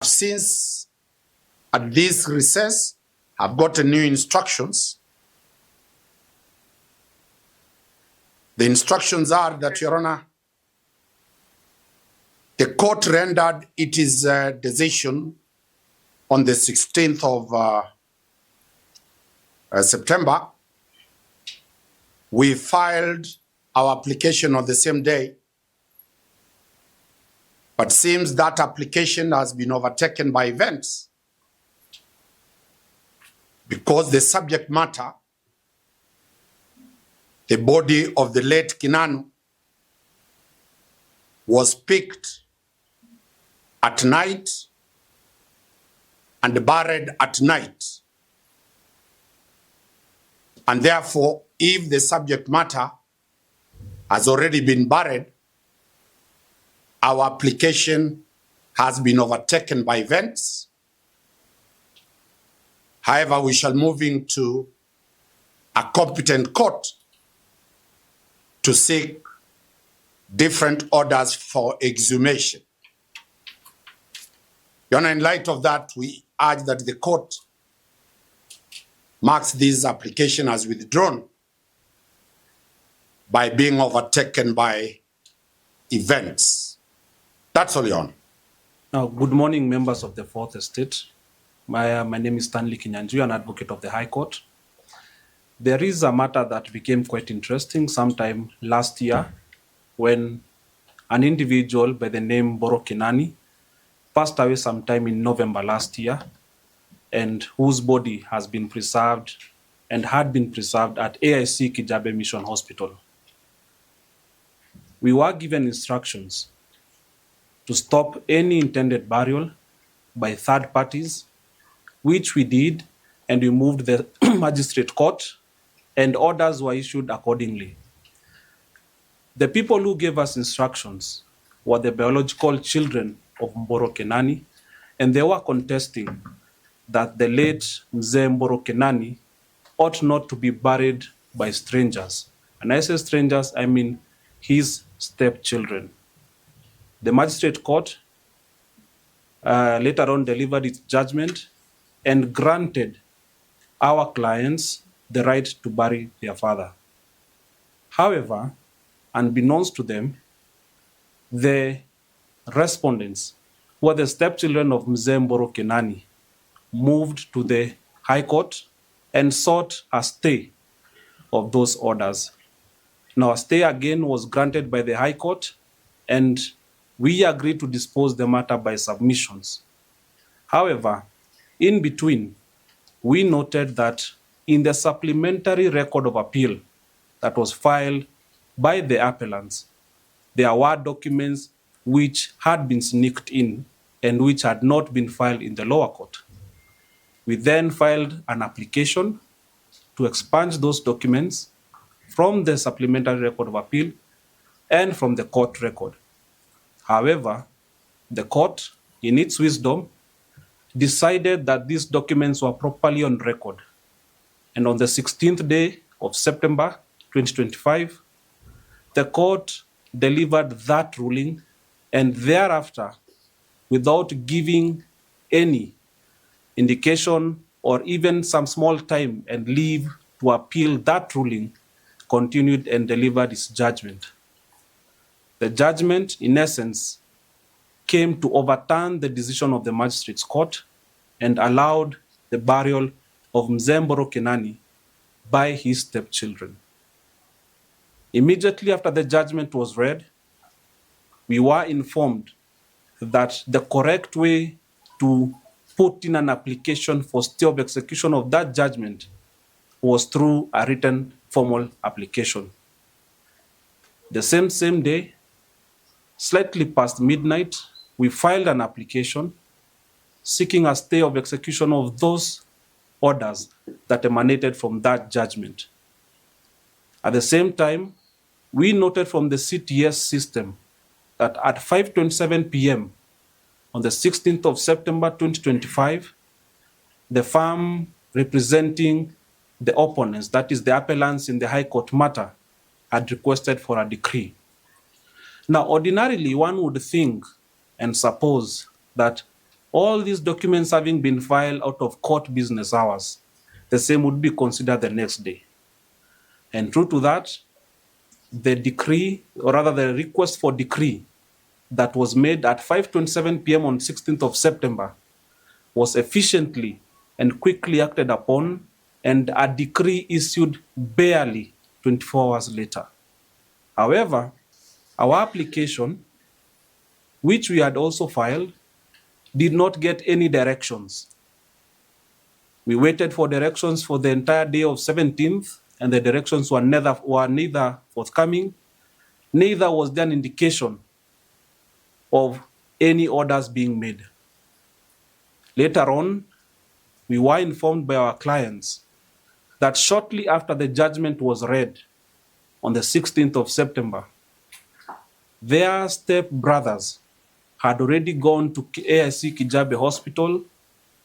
since at this recess, I've gotten new instructions. The instructions are that, Your Honor, the court rendered its decision on the 16th of September. We filed our application on the same day, but seems that application has been overtaken by events because the subject matter, the body of the late Kinani, was picked at night and buried at night. And therefore, if the subject matter has already been buried, our application has been overtaken by events. However, we shall move into a competent court to seek different orders for exhumation. Your Honor, in light of that, we urge that the court marks this application as withdrawn by being overtaken by events. That's all, Your Honor. Now, good morning, members of the Fourth Estate. My name is Stanley Kinyanjui, an advocate of the High Court. There is a matter that became quite interesting sometime last year when an individual by the name Mburu Kinani passed away sometime in November last year, and whose body has been preserved and had been preserved at AIC Kijabe Mission Hospital. We were given instructions to stop any intended burial by third parties, which we did, and we moved the magistrate court, and orders were issued accordingly. The people who gave us instructions were the biological children of Mburu Kinani, and they were contesting that the late Mzee Mburu Kinani ought not to be buried by strangers. And I say strangers, I mean his stepchildren. The magistrate court later on delivered its judgment and granted our clients the right to bury their father. However, unbeknownst to them, the respondents, who are the stepchildren of Mzee Mburu Kinani, moved to the High Court and sought a stay of those orders. Now, a stay again was granted by the High Court, and we agreed to dispose the matter by submissions. However, in between, we noted that in the supplementary record of appeal that was filed by the appellants, there were documents which had been sneaked in and which had not been filed in the lower court. We then filed an application to expunge those documents from the supplementary record of appeal and from the court record. However, the court, in its wisdom, decided that these documents were properly on record. And on the 16th day of September 2025, the court delivered that ruling, and thereafter, without giving any indication or even some small time and leave to appeal that ruling, continued and delivered its judgment. The judgment, in essence, came to overturn the decision of the magistrate's court and allowed the burial of Mzee Mburu Kinani by his stepchildren. Immediately after the judgment was read, we were informed that the correct way to put in an application for stay of execution of that judgment was through a written formal application. The same day, slightly past midnight, we filed an application seeking a stay of execution of those orders that emanated from that judgment. At the same time, we noted from the CTS system that at 5:27 p.m. on the 16th of September 2025, the firm representing the opponents, that is the appellants in the High Court matter, had requested for a decree. Now, ordinarily, one would think and suppose that All these documents having been filed out of court business hours, the same would be considered the next day. And true to that, the decree, or rather the request for decree that was made at 5:27 p.m. on 16th of September was efficiently and quickly acted upon, and a decree issued barely 24 hours later. However, our application, which we had also filed, did not get any directions. We waited for directions for the entire day of 17th, and the directions were neither forthcoming, neither was there an indication of any orders being made. Later on, we were informed by our clients that shortly after the judgment was read on the 16th of September, their step-brothers had already gone to AIC Kijabe Hospital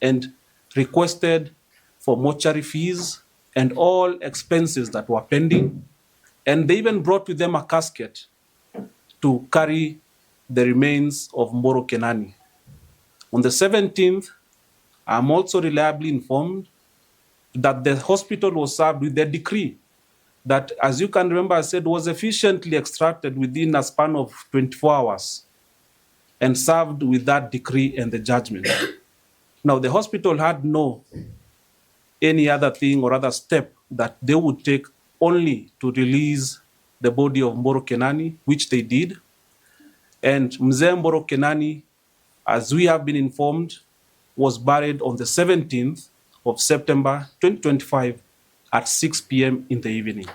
and requested for mortuary fees and all expenses that were pending, and they even brought with them a casket to carry the remains of Mburu Kinani. On the 17th, I'm also reliably informed that the hospital was served with a decree that, as you can remember, I said was efficiently extracted within a span of 24 hours and served with that decree and the judgment. Now, the hospital had no any other thing or other step that they would take only to release the body of Mburu Kinani, which they did. And Mzee Mburu Kinani, as we have been informed, was buried on the 17th of September 2025 at 6 p.m. in the evening.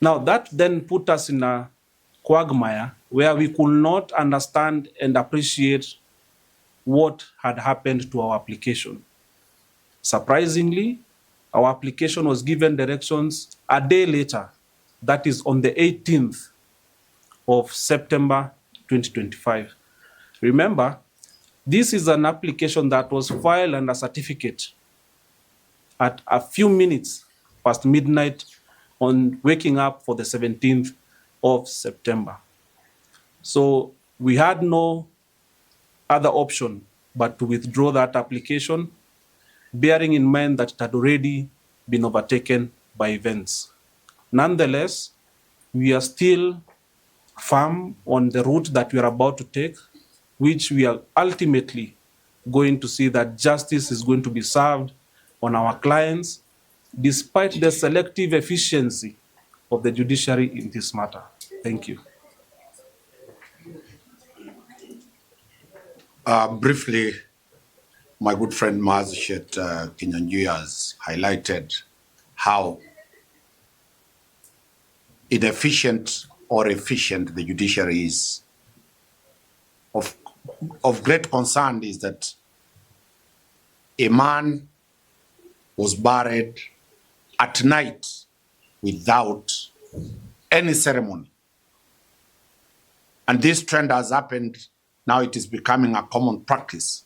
Now, that then put us in a quagmire where we could not understand and appreciate what had happened to our application. Surprisingly, our application was given directions a day later, that is on the 18th of September 2025. Remember, this is an application that was filed under certificate at a few minutes past midnight on waking up for the 17th of September. So we had no other option but to withdraw that application, bearing in mind that it had already been overtaken by events. Nonetheless, we are still firm on the route that we are about to take, which we are ultimately going to see that justice is going to be served on our clients, despite the selective efficiency of the judiciary in this matter. Thank you. Briefly, my good friend Mzee Kinani has highlighted how inefficient or efficient the judiciary is. Of great concern is that a man was buried at night without any ceremony. And this trend has happened. Now it is becoming a common practice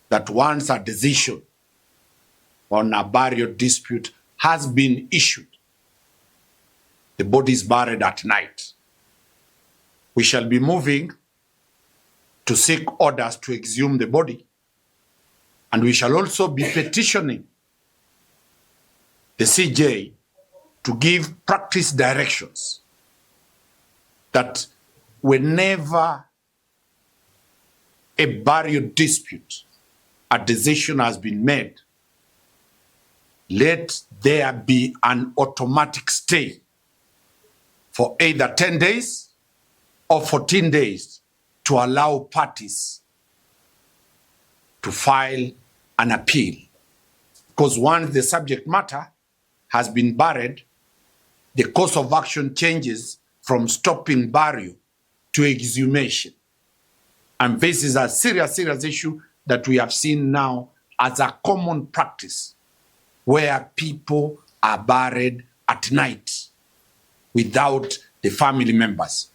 that once a decision on a burial dispute has been issued, the body is buried at night. We shall be moving to seek orders to exhume the body, and we shall also be petitioning the CJ to give practice directions that whenever a burial dispute, a decision has been made, let there be an automatic stay for either 10 days or 14 days to allow parties to file an appeal. Because once the subject matter has been buried, the course of action changes from stopping burial to exhumation. And this is a serious issue that we have seen now as a common practice, where people are buried at night without the family members.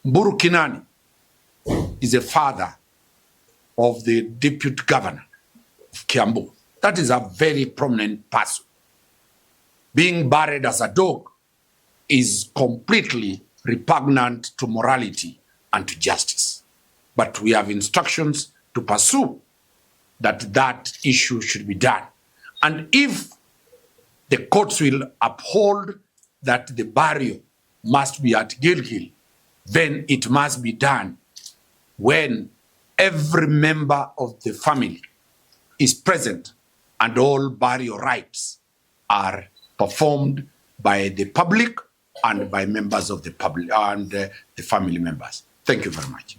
Mburu Kinani is a father of the deputy governor of Kiambu. That is a very prominent person. Being buried as a dog is completely repugnant to morality and to justice. But we have instructions to pursue that issue should be done. And if the courts will uphold that the burial must be at Gilgil, then it must be done when every member of the family is present and all burial rites are performed by the public and by members of the public and the family members. Thank you very much.